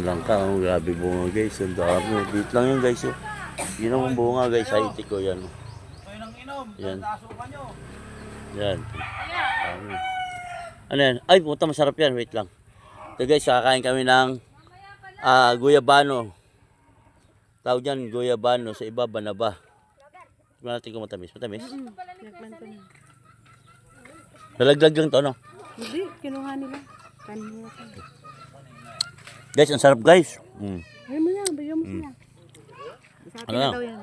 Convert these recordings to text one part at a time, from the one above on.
Langka, oh, grabe bunga guys. Ang dami. Dito lang yun guys. Oh. Yun ang bunga guys. Haiti ko yan. Oh. Yan. Yan. Ano yan? Ay, puta masarap yan. Wait lang. Ito guys, kakain kami ng guyabano. Tawag dyan, guyabano. Sa iba, banaba. Tignan natin kung matamis. Matamis? Nalaglag lang to, no? Hindi, kinuha nila. Kanina ka. Guys, ang sarap guys. Ayaw mo yan, bayo mo sila. Sa atin Ano na lang? daw yan.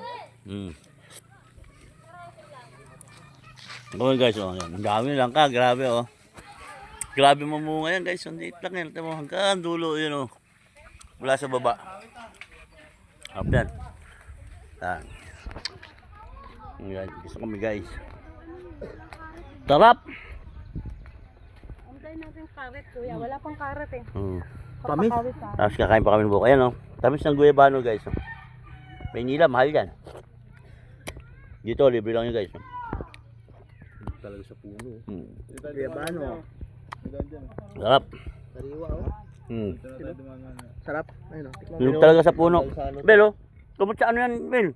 Okay guys, oh, yan. Ang dami lang ka, grabe oh. Grabe mamunga yan guys. Ang liit lang yan. Ito mo, hanggang dulo yun oh. Mula sa baba. Sarap yan. Yan, gusto kami guys. Sarap! Antay natin karet, kuya. Wala pang karet eh. Tamis. Papakawit ka. Tapos kakain pa kami ng buko. Ayan oh. Tamis ng guyabano guys. Oh. Maynila, mahal yan. Dito, libre lang yun guys. Oh. Talaga sa puno. Guyabano. Sarap. Sariwa oh. Sarap. Ayun oh. Yung talaga sa puno. Bel oh. Tumot sa ano yan, Bel?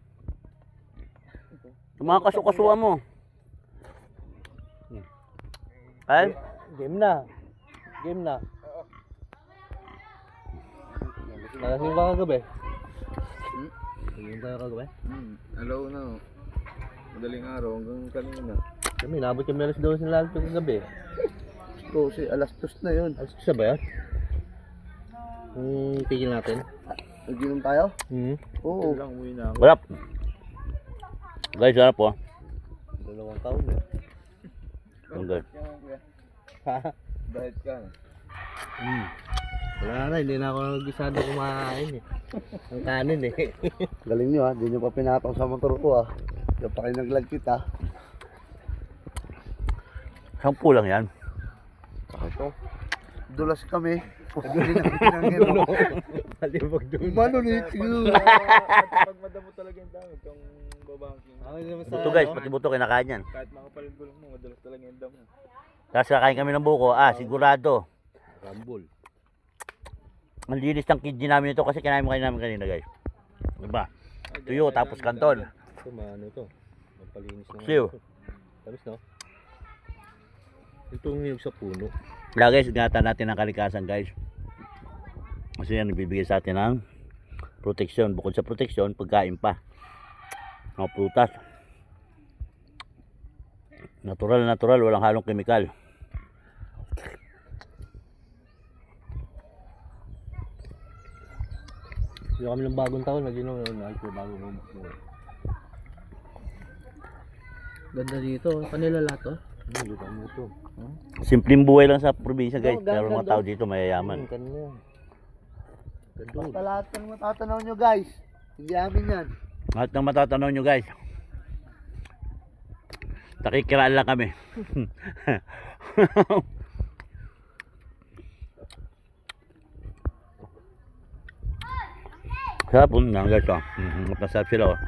Yung mga kasu-kasuan mo. Ay? Game na. Game na. Nalasing ba kagabi? Nalasing tayo kagabi? Alaw na. Madaling araw hanggang kanina. Kami, nabot kami alas 12 ng lalito kagabi. Alas 2 na yun. Alas 2 ba yan? Tigil natin. Nag-inom tayo? Oo. Sarap. Guys, sarap oh. 2 taon eh. Ang guys. Diet ka na. Wala na, hindi na ako nag-gisado kumain eh. Ang kanin eh. Galing nyo ha. Hindi nyo pa pinatong sa motor ko ha. Hindi pa kayo naglagkit ha. 10 lang yan. Ito. Dulas kami. Hindi na pinangin mo. Malibog doon. Manulit yun. Pag madamo talaga yung dami, itong babangking. Buto guys, pati buto kinakain yan. Kahit makapal yung gulong mo, madalas talaga yung damo. Tapos kakain kami ng buko. Sigurado. Rambol. Ang linis ng kidney namin ito kasi kinain mo kayo namin kanina guys. Diba? Tuyo tapos kanton. Ito, ano ito? Magpalinis na. Siyo. Tapos no? Itong niyog sa puno. Kaya guys, ingatan natin ang kalikasan guys. Kasi yan nagbibigay sa atin ng proteksyon. Bukod sa proteksyon, pagkain pa. Mga prutas. Natural, walang halong kemikal. Yung kami ng bagong taon, nag-inom na bagong buhay. Ganda dito, kanila lahat to. Hindi kami ito. Simpleng buhay lang sa probinsya guys. Pero mga tao dito mayayaman. Kanila. Basta lahat ng matatanaw nyo guys. Hindi amin yan. Lahat ng matatanaw nyo guys. Nakikiraan lang kami. Sarap po na guys oh. Masarap sila oh.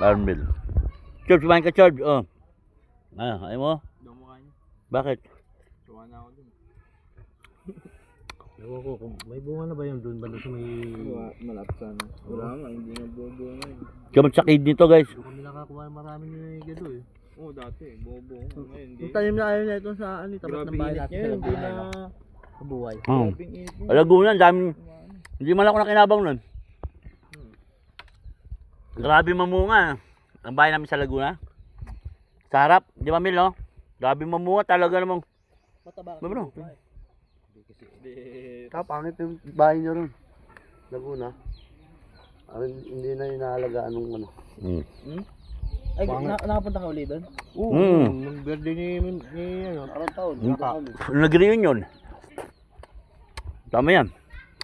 Armil. George, kumain ka George. Oh. Ayaw mo? Daw mo kain. Bakit? Tuwa na ako dun. Ewan ko, may bunga na ba yun doon? Ba doon sa may... Malapit sana. Wala nga, hindi na bobo ngayon. Kamot sa kidney to guys. Doon kami nakakuha maraming gado eh. Oo, dati, bobo. Ngayon, hindi. Yung tanim na ayaw niya ito sa tapat Grabe ng bahay init natin. niya, hindi na... Kabuhay. Grabing init niya. Laguna, dami. Hindi man ako nakinabang nun. Grabe mamunga. Ang bahay namin sa Laguna. Sa harap, di ba Mil no? Grabe mamunga talaga namang. Mataba. Ano? Pangit yung bahay nyo ron. Laguna. Hindi na inaalagaan ng ano. Ay, nakapunta ka uli doon? Oo. Nung birthday ni ano. Parang taon. Nag-reunion. Tama yan.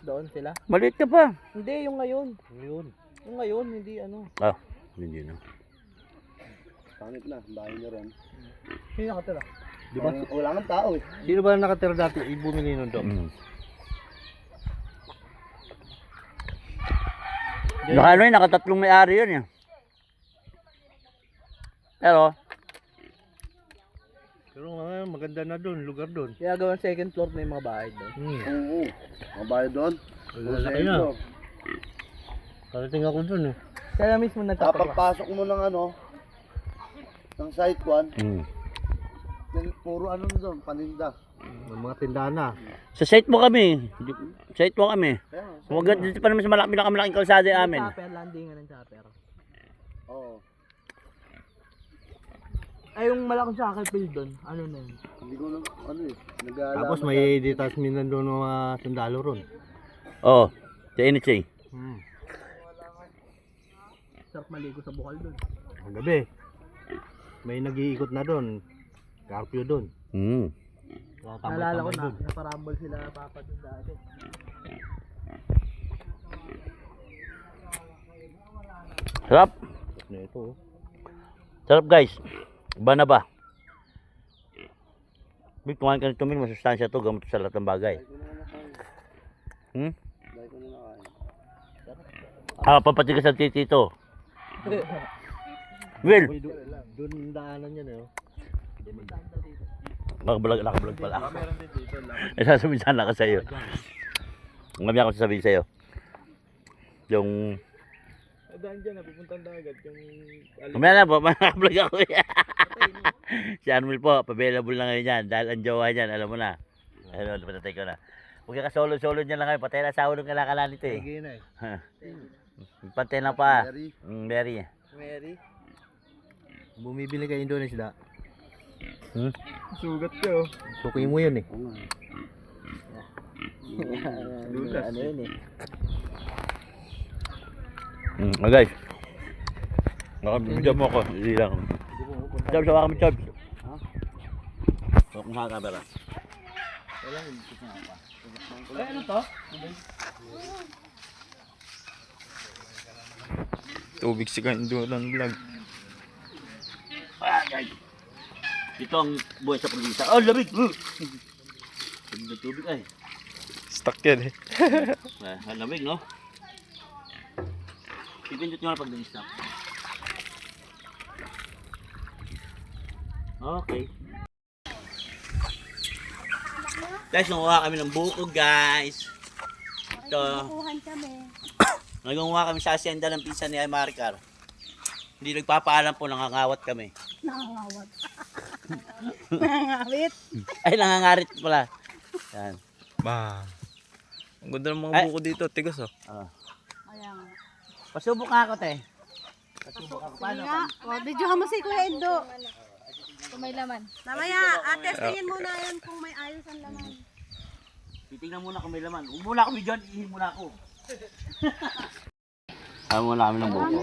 Doon sila? Maliit ka pa. Hindi, yung ngayon. Yung ngayon, hindi ano. Hindi na. Pangit na. Bahay nyo ron. Sino nakatira? Di ba? Wala nang tao eh. Sino ba nakatira dati? Bumili nun doon? Naka ano yun, nakatatlong may-ari yun eh. Pero maganda na doon, lugar doon. Kaya gawin second floor na yung mga bahay doon. Oo. Mabahay doon. Lalaki na. Karating ako dun eh. Kaya mismo nagpapagawa. Kapagpasok mo ng ano, ng site 1, puro ano na doon, paninda. May mga tindahan na. Sa site mo kami. Site mo kami. Huwag dito pa naman sa malaking kalsada yung amin. Chopper, landingan ng chopper. Oo. Ay, yung malaking soccer field doon, ano na yun? Hindi ko na, ano eh, nag-aalaman. Tapos may detachment na doon ng mga sundalo ron. Oo. Sa NHA. Sarap maligo sa bukal doon. Ang gabi. May nag-iikot na doon. Carpio doon. Hmm. Naalala ko na, naparambol sila papa doon dati. Sarap. Na ito. Sarap guys. Iba na ba? Big, kumain ka nito, masustansya to, gamot sa lahat ng bagay. Hmm? Papatigas ang titi ito. Will! Doon daanan yan eh. Nakablog pala ako. Sasabihin sana ka sa'yo. Ngayon ako sasabihin sa'yo. Yung... Daan dyan, napupuntang dagat. Yung... Mamaya na po, nakablog ako. Si Armel po, available na ngayon yan. Dahil ang jowa niyan, alam mo na. Ano, patatay ko na. Huwag ka solo-solo niyan lang kayo. Patay na sa ulo ng kalakalan nito eh. Sige na eh. Patay na pa. Mary. Mary. Mary. Bumibili ka Indonesia. Sugat ko. Sukuin mo yun eh. Ano yun eh. Guys. Nakabigyan mo ako. Hindi lang. Jobs, hawa kami Jobs. Kung saan camera. Ay, ano to? Tubig si Kandulan vlog. Ito ang buhay sa probinsya. Oh, lamig! Lamig na tubig ay. Stuck yan eh. Lamig, no? Pipindot nyo na pag nag-stop. Okay. Guys, nanguha kami ng buko, guys. Ito. Kuhan kami. Nangunguha kami sa asyenda ng pinsan ni Maricar. Hindi nagpapaalam po, nangangawat kami. Nakangawat. Nangangawit. Ay, nangangarit pala. Yan. Ba. Ang ganda ng mga Ay. buko dito, tigas oh. Ayan nga. Pasubok nga ako, te. Pasubok ako. Sige nga. O, videohan mo si Kuya Endo. Kung may laman. Mamaya, testingin muna yun kung may ayos ang laman. Titingnan muna kung may laman. Huwag muna kami dyan, ihin muna ako. Sama muna kami ng buko.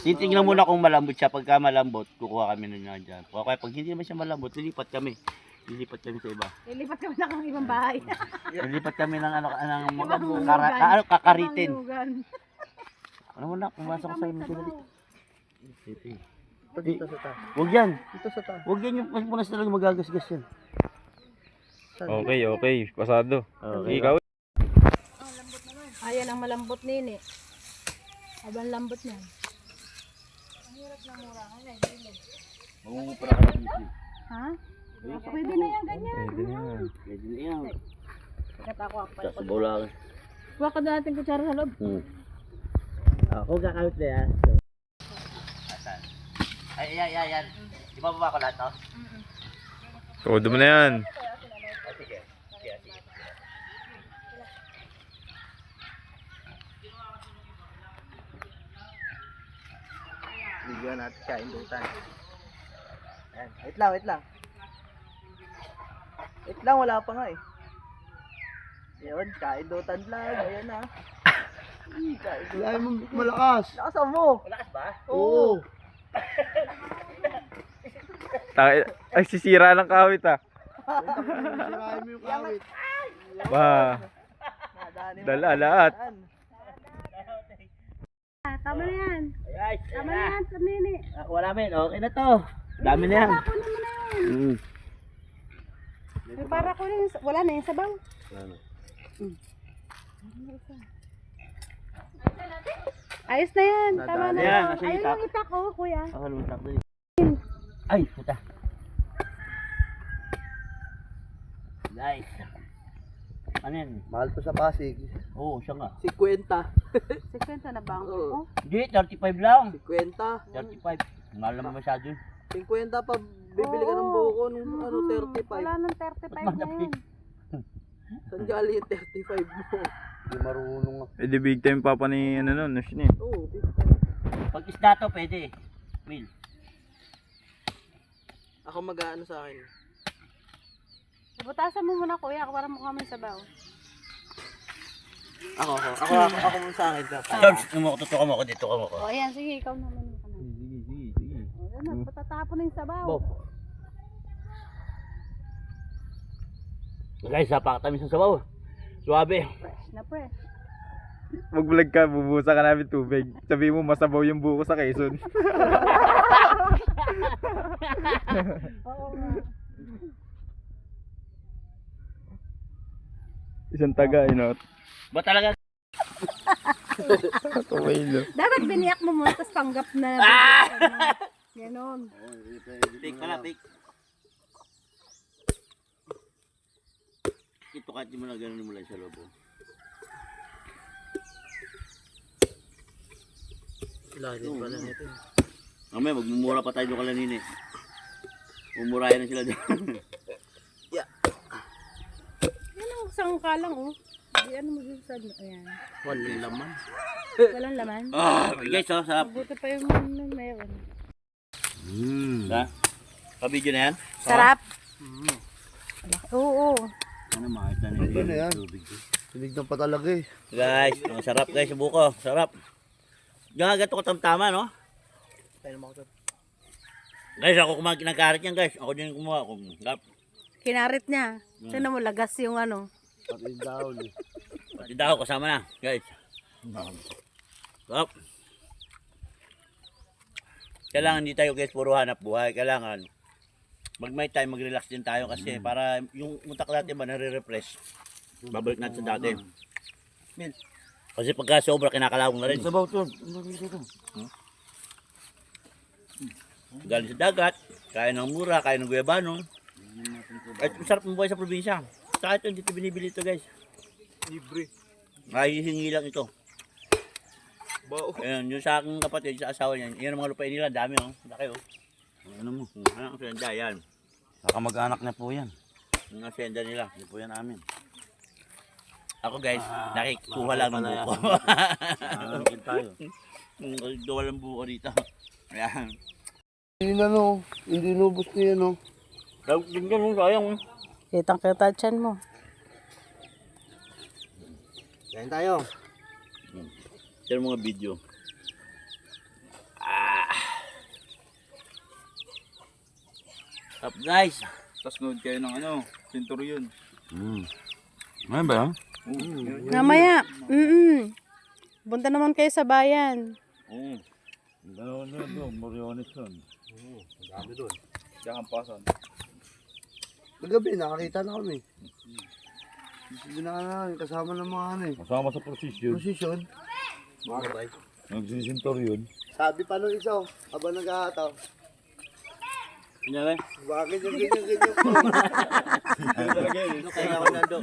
Titingnan muna kung malambot siya. Pagka malambot, kukuha kami na dyan. Kaya pag hindi naman siya malambot, lilipat kami. Lilipat kami sa iba. Lilipat kami na kang ibang bahay. Lilipat kami ng kakaritin. Malugan. Ano muna, pumasok sa inyo. Dito sa ta. Huwag yan. Dito sa ta. Huwag yan yung punas talaga magagasgas yan. Okay, pasado. Okay. Ikaw. Ayan ang malambot nini. Abang lambot niyan. Mangungupra ka na dito. Ha? Pwede na yan, ganyan. Pwede na yan. Pwede na yan. Katako ako. Sa subaw lang. Huwag ka na natin kutsara sa loob. Ako gakawit na yan. Ay, yan. Di ba baba ko lahat, no? Todo mo na yan. Sige. Bigyan natin kain dutan. Ayan. Wait lang. Wait lang, wala pa nga eh. Yun, kain dutan vlog. Ayan na. Kain dutan. Kailangan mo malakas. Lakasan mo. Malakas ba? Oo. Ay, sisira ng kawit ah. Sirahin mo yung kawit. Ba. Nadaanin mo. Dala lahat. Tama na yan. Ay, Tama na yan, sa nini. Nakuha namin. Okay na to. Dami na yan. Kunin mo na yan. May para ko rin. Wala na yung sabaw. Ayos na yan. Tama na Yan, yan. nasa Ayun itak. yung itak ko, kuya. Ako naman takbo yun. Ay, puta. Guys. Ano yan? Mahal to sa Pasig. Oo, siya nga. 50. 50 na ba ang Oo. buko? Hindi, 35 lang. 50. 35. Mahal naman masyado yun. 50 pa bibili ka ng buko nung ano, 35. Wala nang 35 na yun. Saan galing yung 35 mo? Hindi marunong ako. Eh di big time papa ni ano nun, Nush ni. Oo, Pag isda to, pwede. Will. ako mag-aano sa akin. Butasan mo muna kuya, para mukha may sabaw. Ako muna sa akin. George, tutukan mo ako dito. O ayan, sige, ikaw naman yung kanan. Sige. O yan na, patatapon na yung sabaw. Guys, napakatamis ng sabaw. Suwabe. Fresh na fresh. Mag-vlog ka, bubusa ka namin tubig. Sabi mo masabaw yung buko sa Quezon. Oo nga. Isang taga, Ba talaga? Kumailo. Dapat biniyak mo muna, tapos panggap na. Ganon. Take pala, take. Ito kahit di mo na ganun mo lang sa loob. Lalim pala nito. Mamaya, magmumura pa tayo doon kalanini. Mumurayan na sila doon. Yan ang sangkalang oh. Di ano mo dito sa ayan. Walang laman. Walang laman. Guys, sarap. Mabuti pa yung mayroon. Ha? Pa-video na yan? Sarap. Oo. Ano makita nila Ano na yan? Tinignan pa talaga eh. Guys, ang sarap guys, yung buko. Sarap. Yung ganito katamtama, no? Tayo naman ako. Guys, ako kumain ng karat yan guys. Ako din kumuha. Kinarit niya. Tignan mo, lagas yung ano. Pati daon eh. Pati daw, kasama na. Guys. Sarap. Kailangan hindi tayo guys puro hanap buhay. Kailangan mag-may time, mag-relax din tayo kasi para yung utak natin ba nare-refresh. Babalik natin sa dati. Kasi pagka sobra kinakalawang na rin. Sabaw to. Galing sa dagat, kain ng mura, kain ng guyabano. At masarap ng buhay sa probinsya. Saka ito, dito binibili ito guys. Libre. Mahihingi lang ito. Bao. Ayan, yung sa aking kapatid, sa asawa niya, yan ang mga lupain nila, dami oh. Laki oh. Ano mo? Ano ang senda yan? Kamag-anak na po yan. Yung senda nila. Hindi po yan amin. Ako guys, nakikuha lang ng buko. Nakakangkin tayo. Gawa lang buko dito. Ayan. Hindi na no. Hindi nubos ko yan no. Din yan, sayang. Kitang kita dyan mo. Kain tayo. Share mga video. Up guys. Tapos nood kayo ng Centurion. Ano ba yan? Mamaya. Punta naman kayo sa bayan. Dalawa na doon, Moriones doon. Diyan ang pasan. Kagabi nakakita na kami. Binaan kasama ng mga ano eh. Kasama sa prosesyon. Posisyon. Nagsisintoryon. Sabi pa nung isa, habang nag-aataw. Hindi ba? Bakit yung ganyan-ganyan po? Ano kaya ako nando?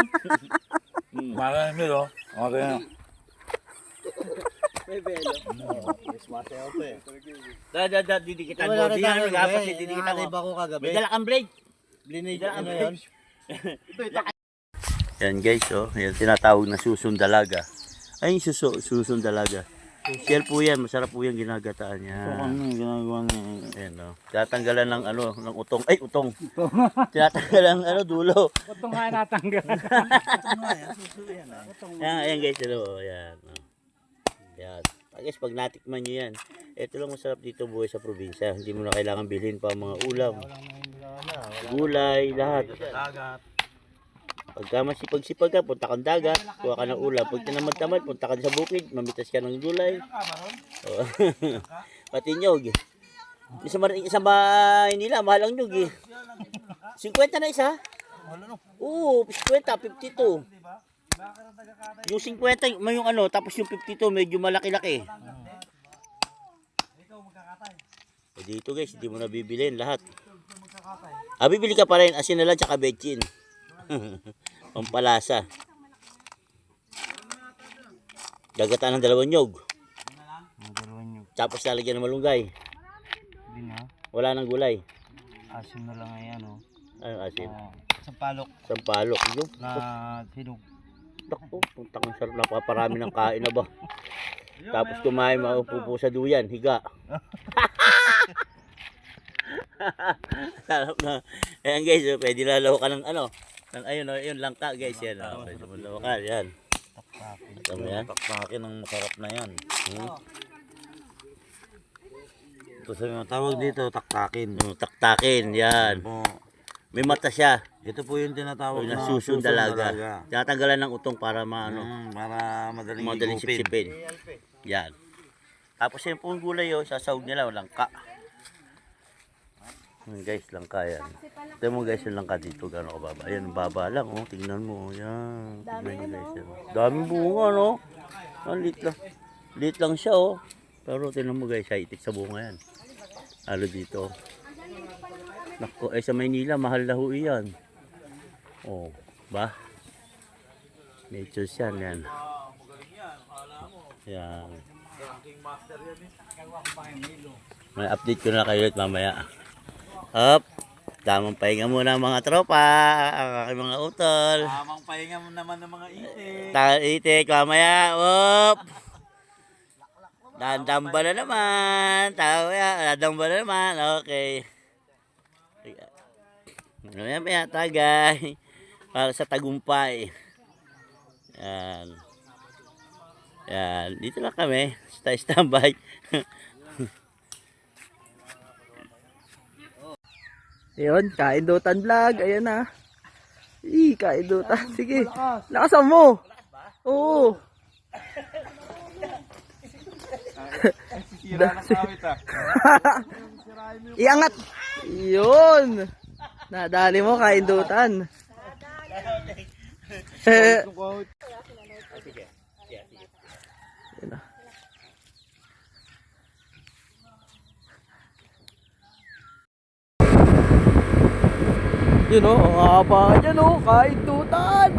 Marami nyo, okay na. May belo. Masayaw pa eh. Didikitan mo. Di yan, nag-apas, didikitan mo. ako kagabi. May dala kang blade. Blinade ano yun? Yan guys, oh. Yan tinatawag na susundalaga. Ay, susundalaga. Shell po yan, masarap po yan ginagataan niya. Ano yung ginagawa niya? Ayan, oh. Tinatanggalan ng ng utong. Ay, utong. Tinatanggalan ng dulo. Utong nga natanggal. Ayan guys, hello. Ayan. Oh. Ayan. Guys, pag natikman nyo yan, ito lang masarap dito buhay sa probinsya. Hindi mo na kailangan bilhin pa mga ulam. Gulay, lahat. Pagka masipag-sipag ka, punta kang dagat, kuha ka ng ulam. Pag tinamad-tamad, punta ka sa bukid, mamitas ka ng gulay. Oh. Pati nyog. Isang bahay nila, mahal ang nyog eh. 50 na isa? Oo, 50, 52. Yung 50, may yung tapos yung 52, medyo malaki-laki. So dito guys, hindi mo na bibilhin lahat. Bibili ka pa rin, asin na lang, tsaka betchin. Pampalasa. Gagataan ng dalawang nyog. Ang dalawang nyo. Tapos lalagyan ng malunggay. Hindi na. Wala nang gulay. Asim na lang ayan oh. Ano asin? Sampalok Sampalok. Yun. na hinog. Takbo. Puntang sarap. Napaparami ng kain na ba? Tapos kumain maupupo sa duyan. Higa. Sarap na. Ayan guys. Pwede lalawakan ng ano. Ng ayun. Ayun langka guys. Yan. Pwede mo lawakan. Yan. Tama yan. Taktakin ang masarap na yan. Ito sa mga tawag dito. Taktakin. Taktakin. Yan. May mata siya. Ito po yung tinatawag Na na susong dalaga. Tatanggalan ng utong para maano. Para madaling Madaling higupin. sipsipin. Yan. Tapos yung pong gulay yun, sasawag nila, langka. Guys, langka yan. Tignan mo guys yung langka dito, gano'ng kababa. Ayan, baba lang, oh. Tingnan mo, yan. Tignan nyo guys, yan. Daming bunga, no? Ang lit lang. Lit lang siya, oh. Pero tingnan mo guys, high-tech sa bunga yan. Halo dito. Nako, sa Maynila, mahal na ho yan. Oh, ba? Nature's yan, yan. Yan. May update ko na kayo ulit mamaya. Up. Tamang pahinga muna mga tropa. Ang aking mga utol. Tamang pahinga mo naman ng mga itik. Itik mamaya. Up. Dandamba na naman. Dandamba na naman. Okay. Mamaya tagay. Para sa tagumpay. Yan. Yan. Dito lang kami. Standby. Ayun, Kaidutan Vlog. Ayan na. Kaidutan. Sige. Lakasan mo. Oo. Sira ng kawit ah. Iangat. Yun. Nadali mo, Kaidutan. Yun o, ang haba dyan o, Kaidutan.